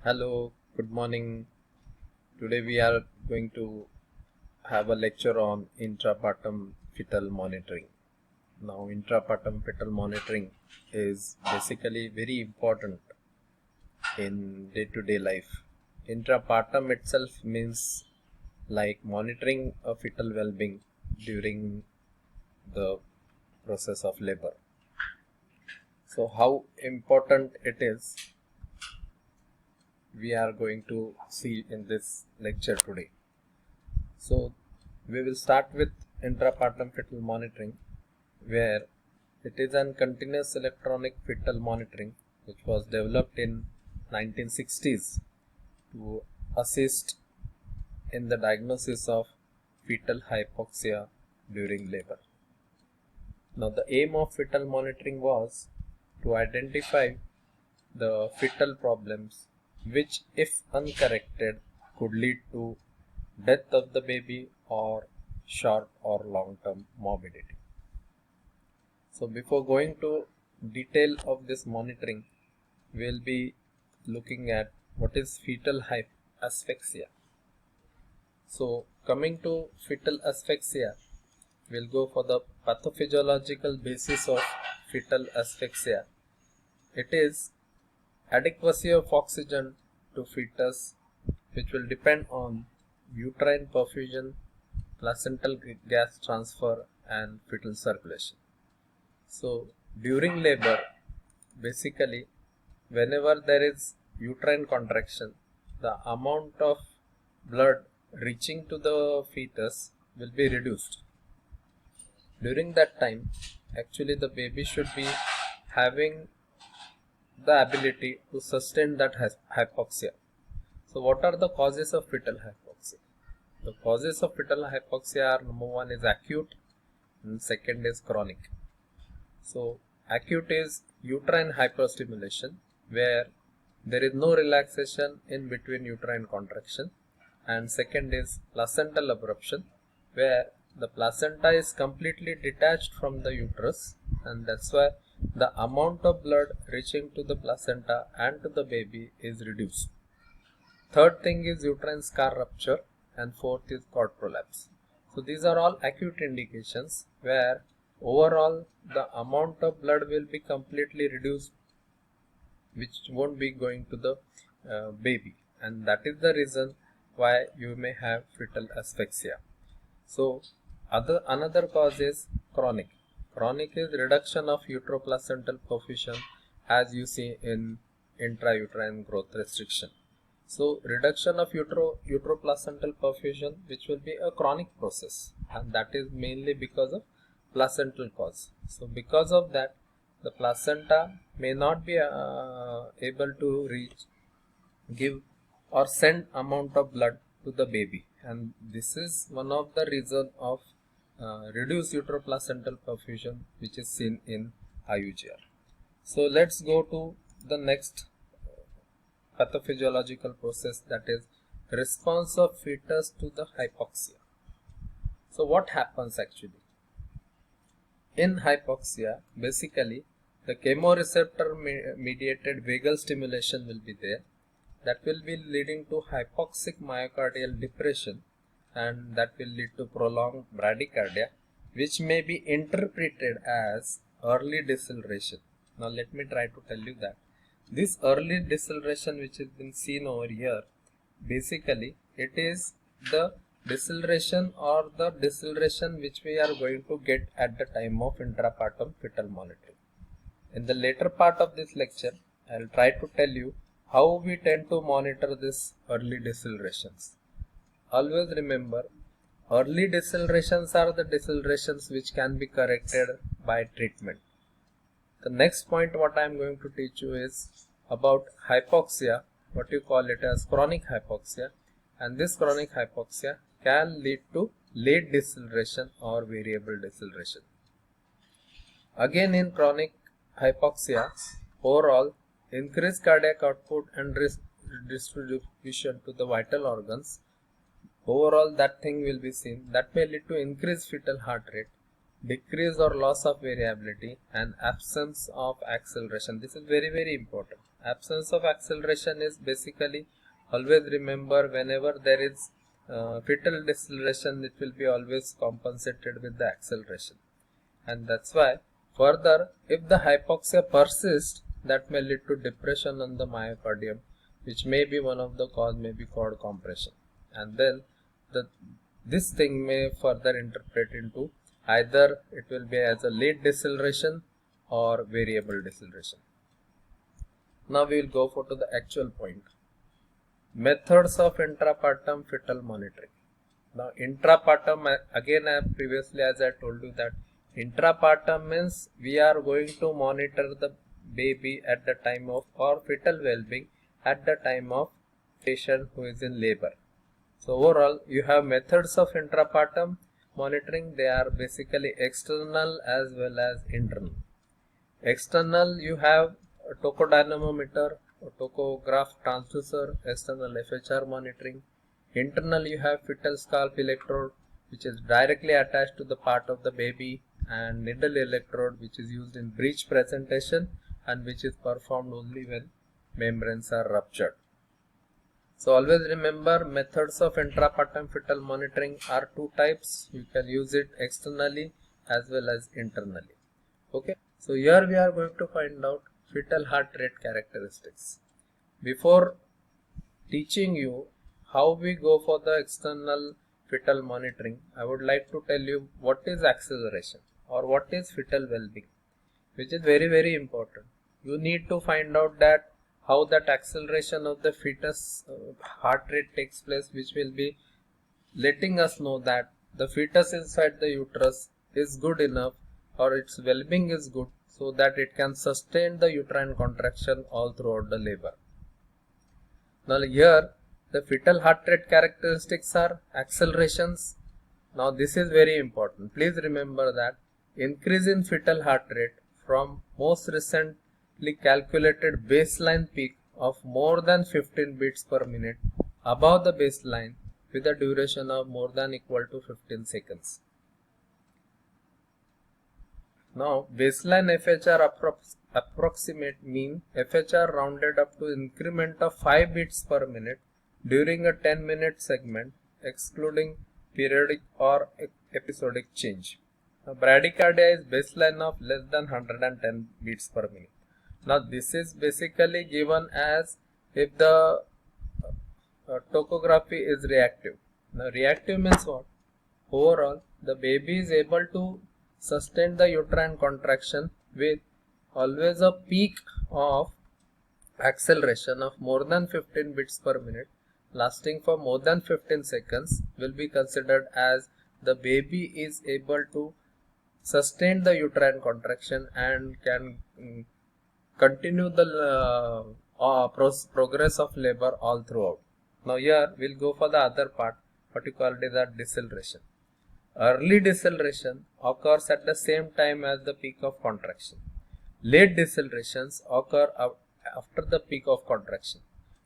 Hello, good morning. Today we are going to have a lecture on intrapartum fetal monitoring. Now, intrapartum fetal monitoring is basically very important in day-to-day life. Intrapartum itself means like monitoring a fetal well-being during the process of labor. So, how important it is we are going to see in this lecture today. So we will start with intrapartum fetal monitoring, where it is a continuous electronic fetal monitoring which was developed in 1960s to assist in the diagnosis of fetal hypoxia during labor. Now the aim of fetal monitoring was to identify the fetal problems which, if uncorrected, could lead to death of the baby or short or long-term morbidity. So before going to detail of this monitoring, we'll be looking at what is fetal asphyxia. So coming to fetal asphyxia, we'll go for the pathophysiological basis of fetal asphyxia. It is adequacy of oxygen to fetus, which will depend on uterine perfusion, placental gas transfer, and fetal circulation. So during labor, basically whenever there is uterine contraction, the amount of blood reaching to the fetus will be reduced. During that time, actually the baby should be having the ability to sustain that hypoxia. So what are the causes of fetal hypoxia? The causes of fetal hypoxia are: number one is acute and second is chronic. So acute is uterine hyperstimulation, where there is no relaxation in between uterine contraction, and second is placental abruption, where the placenta is completely detached from the uterus, and that's why the amount of blood reaching to the placenta and to the baby is reduced. Third thing is uterine scar rupture, and fourth is cord prolapse. So these are all acute indications where overall the amount of blood will be completely reduced, which won't be going to the baby, and that is the reason why you may have fetal asphyxia. So another cause is chronic. Chronic is reduction of uteroplacental perfusion, as you see in intrauterine growth restriction. So reduction of uteroplacental perfusion, which will be a chronic process, and that is mainly because of placental cause. So because of that, the placenta may not be able to give or send amount of blood to the baby, and this is one of the reason of reduced uteroplacental perfusion which is seen in IUGR. So let's go to the next pathophysiological process, that is response of fetus to the hypoxia. So what happens actually? In hypoxia, basically the chemoreceptor mediated vagal stimulation will be there, that will be leading to hypoxic myocardial depression, and that will lead to prolonged bradycardia, which may be interpreted as early deceleration. Now let me try to tell you that this early deceleration which has been seen over here, basically it is the deceleration or the deceleration which we are going to get at the time of intrapartum fetal monitoring. In the later part of this lecture, I will try to tell you how we tend to monitor this early decelerations. Always remember, early decelerations are the decelerations which can be corrected by treatment. The next point what I am going to teach you is about hypoxia, what you call it as chronic hypoxia, and this chronic hypoxia can lead to late deceleration or variable deceleration. Again, in chronic hypoxia, overall increased cardiac output and distribution to the vital organs, overall that thing will be seen, that may lead to increased fetal heart rate, decrease or loss of variability, and absence of acceleration. This is very important. Absence of acceleration is basically, always remember, whenever there is fetal deceleration, it will be always compensated with the acceleration. And that's why further, if the hypoxia persists, that may lead to depression on the myocardium, which may be one of the cause, may be cord compression. And then this thing may further interpret into either it will be as a late deceleration or variable deceleration. Now we will go for to the actual point. Methods of intrapartum fetal monitoring. Now intrapartum, again previously as I told you that intrapartum means we are going to monitor the baby at the time of, or fetal well-being at the time of patient who is in labor. So overall you have methods of intrapartum monitoring. They are basically external as well as internal. External, you have a tocodynamometer, a tachograph transducer, external FHR monitoring. Internal, you have fetal scalp electrode, which is directly attached to the part of the baby, and needle electrode, which is used in breech presentation and which is performed only when membranes are ruptured. So always remember, methods of intrapartum fetal monitoring are two types. You can use it externally as well as internally. Okay. So here we are going to find out fetal heart rate characteristics. Before teaching you how we go for the external fetal monitoring, I would like to tell you what is acceleration or what is fetal well-being, which is very, very important. You need to find out that how that acceleration of the fetus heart rate takes place, which will be letting us know that the fetus inside the uterus is good enough, or its well-being is good, so that it can sustain the uterine contraction all throughout the labor. Now here the fetal heart rate characteristics are accelerations. Now this is very important. Please remember that increase in fetal heart rate from most recently calculated baseline peak of more than 15 beats per minute above the baseline with a duration of more than equal to 15 seconds. Now baseline FHR approximate mean FHR rounded up to increment of 5 beats per minute during a 10-minute segment, excluding periodic or episodic change. Now bradycardia is baseline of less than 110 beats per minute. Now this is basically given as if the tachography is reactive. Now reactive means what? Overall, the baby is able to sustain the uterine contraction with always a peak of acceleration of more than 15 beats per minute lasting for more than 15 seconds will be considered as the baby is able to sustain the uterine contraction and can continue the progress of labor all throughout. Now here we'll go for the other part, particularly the deceleration. Early deceleration occurs at the same time as the peak of contraction. Late decelerations occur after the peak of contraction,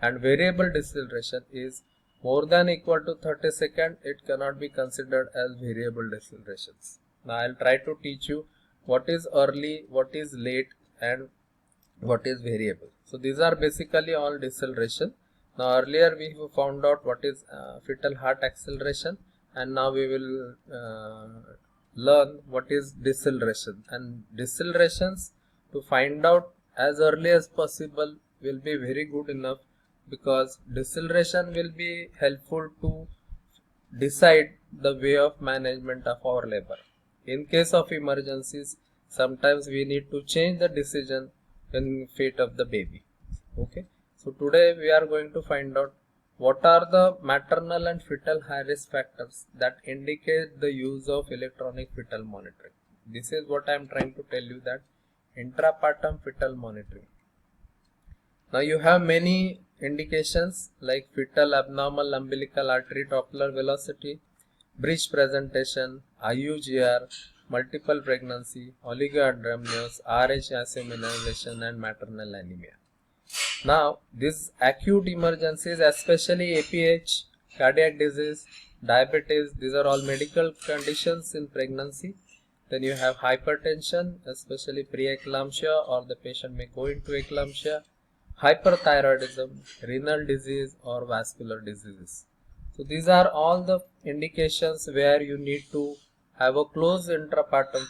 and variable deceleration is more than equal to 30 seconds. It cannot be considered as variable decelerations. Now I'll try to teach you what is early, what is late, and what is variable. So these are basically all deceleration. Now earlier we found out what is fetal heart acceleration, and now we will learn what is deceleration. And decelerations, to find out as early as possible, will be very good enough, because deceleration will be helpful to decide the way of management of our labor. In case of emergencies, sometimes we need to change the decision in fate of the baby. Okay, so today we are going to find out what are the maternal and fetal high risk factors that indicate the use of electronic fetal monitoring. This is what I am trying to tell you, that intrapartum fetal monitoring. Now you have many indications like fetal abnormal umbilical artery Doppler velocity, breech presentation, IUGR, multiple pregnancy, oligohydramnios, RH assimilation, and maternal anemia. Now these acute emergencies, especially APH, cardiac disease, diabetes, these are all medical conditions in pregnancy. Then you have hypertension, especially pre-eclampsia, or the patient may go into eclampsia, hyperthyroidism, renal disease or vascular diseases. So these are all the indications where you need to have a close intrapartum,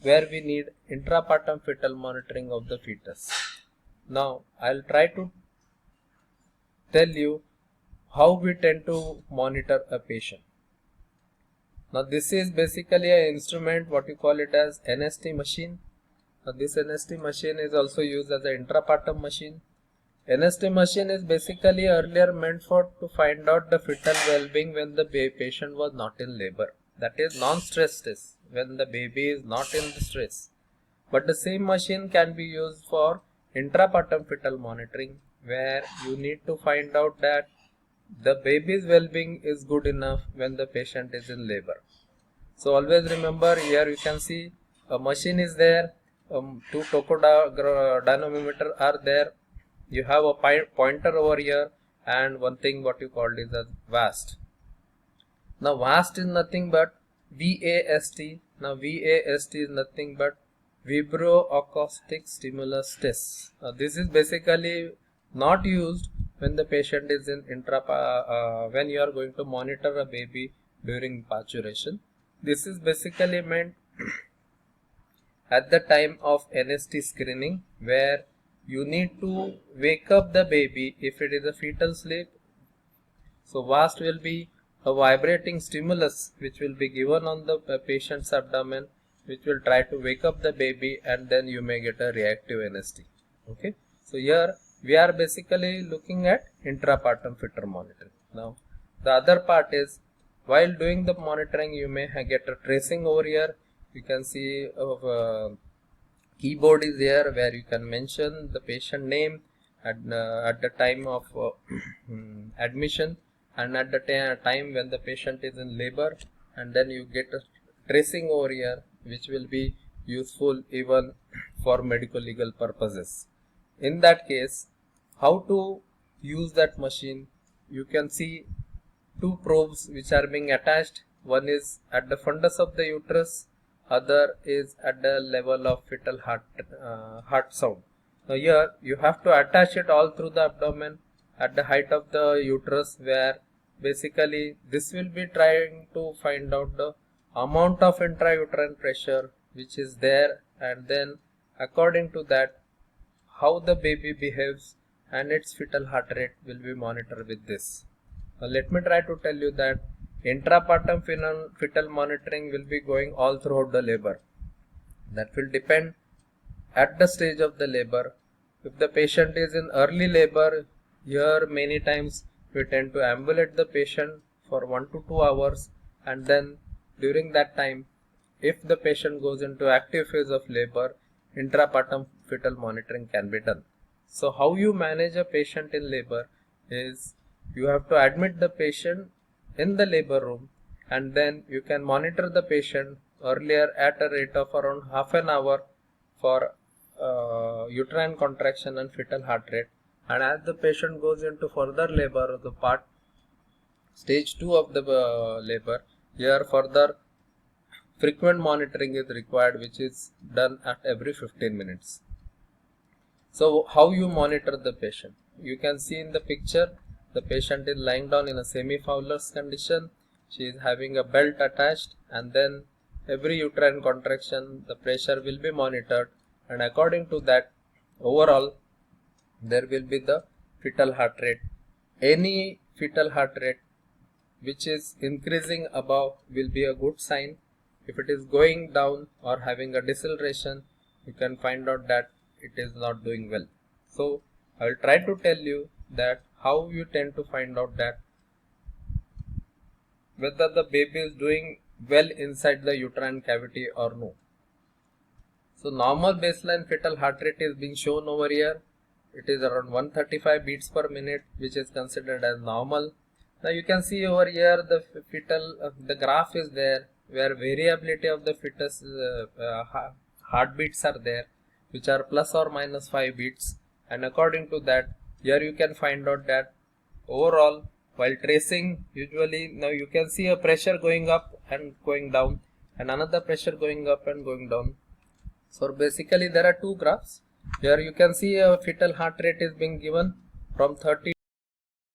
where we need intrapartum fetal monitoring of the fetus. Now I'll try to tell you how we tend to monitor a patient. Now this is basically an instrument, what you call it as NST machine. Now this NST machine is also used as an intrapartum machine. NST machine is basically earlier meant for to find out the fetal well-being when the patient was not in labor. That is non-stress test, when the baby is not in the stress. But the same machine can be used for intrapartum fetal monitoring, where you need to find out that the baby's well-being is good enough when the patient is in labor. So always remember, here you can see a machine is there, two tokodynamometer are there, you have a pointer over here, and one thing what you called is as VAST. Now VAST is nothing but VAST. Now VAST is nothing but vibroacoustic stimulus test. Now this is basically not used when the patient is in when you are going to monitor a baby during parturition. This is basically meant at the time of NST screening, where you need to wake up the baby if it is a fetal sleep. So VAST will be a vibrating stimulus which will be given on the patient's abdomen, which will try to wake up the baby, and then you may get a reactive NST. Okay. So here we are basically looking at intrapartum fetal monitoring. Now the other part is, while doing the monitoring, you may get a tracing over here. You can see keyboard is there where you can mention the patient name at the time of admission and at the time when the patient is in labor, and then you get a tracing over here which will be useful even for medical legal purposes. In that case, how to use that machine? You can see two probes which are being attached. One is at the fundus of the uterus, other is at the level of fetal heart sound. Now here you have to attach it all through the abdomen at the height of the uterus, where basically this will be trying to find out the amount of intrauterine pressure which is there, and then according to that how the baby behaves and its fetal heart rate will be monitored with this. Now let me try to tell you that intrapartum fetal monitoring will be going all throughout the labor. That will depend at the stage of the labor. If the patient is in early labor, here many times we tend to ambulate the patient for 1 to 2 hours, and then during that time, if the patient goes into active phase of labor, intrapartum fetal monitoring can be done. So how you manage a patient in labor is, you have to admit the patient in the labor room, and then you can monitor the patient earlier at a rate of around half an hour for uterine contraction and fetal heart rate. And as the patient goes into further labor, the part stage 2 of the labor, here further frequent monitoring is required, which is done at every 15 minutes. So how you monitor the patient? You can see in the picture, the patient is lying down in a semi-Fowler's condition. She is having a belt attached, and then every uterine contraction the pressure will be monitored, and according to that overall there will be the fetal heart rate. Any fetal heart rate which is increasing above will be a good sign. If it is going down or having a deceleration, you can find out that it is not doing well. So I will try to tell you that how you tend to find out that whether the baby is doing well inside the uterine cavity or no. So normal baseline fetal heart rate is being shown over here. It is around 135 beats per minute, which is considered as normal. Now you can see over here the fetal, the graph is there where variability of the fetus heartbeats are there, which are plus or minus 5 beats, and according to that here you can find out that overall while tracing, usually now you can see a pressure going up and going down and another pressure going up and going down. So basically there are two graphs. Here you can see a fetal heart rate is being given from 30